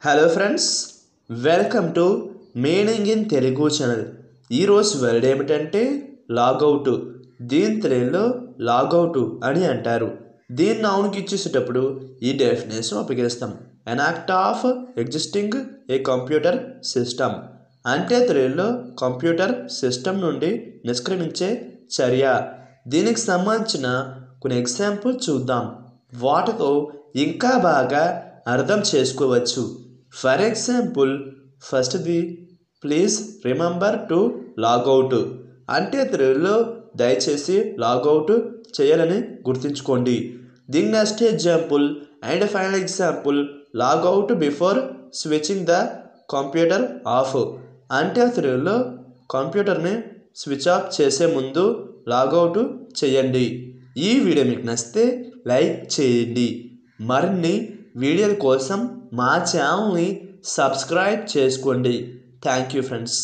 Hello friends, welcome to meaning in Telugu channel. ఈరోజు word ఏమిటంటే logout. దీని తెలుగులో లాగౌట్ అని అంటారు. దీన్ని నౌన్కి ఇచ్చేసేటప్పుడు ఈ డెఫినేషన్ ఉపయోగిస్తాం. An act of existing A computer system అంటే తెలుగులో కంప్యూటర్ సిస్టమ్ నుండి నిష్క్రమించే చర్య. దీనికి సంబంధించిన కొన్ని ఎగ్జాంపుల్ చూద్దాం. వాటితో ఇంకా బాగా అర్థం చేసుకోవచ్చు. ఫర్ ఎగ్జాంపుల్, ఫస్ట్ది ప్లీజ్ రిమెంబర్ టు లాగౌట్ అంటే తెలుగులో దయచేసి లాగౌట్ చేయాలని గుర్తుంచుకోండి. దీని next example and final example, logout before switching the computer of అంటే తెలుగులో కంప్యూటర్ని స్విచ్ ఆఫ్ చేసే ముందు లాగౌట్ చేయండి. ఈ వీడియో మీకు నచ్చితే లైక్ చేయండి. మరిన్ని వీడియోల కోసం మా ఛానల్ని సబ్స్క్రైబ్ చేసుకోండి. Thank you friends.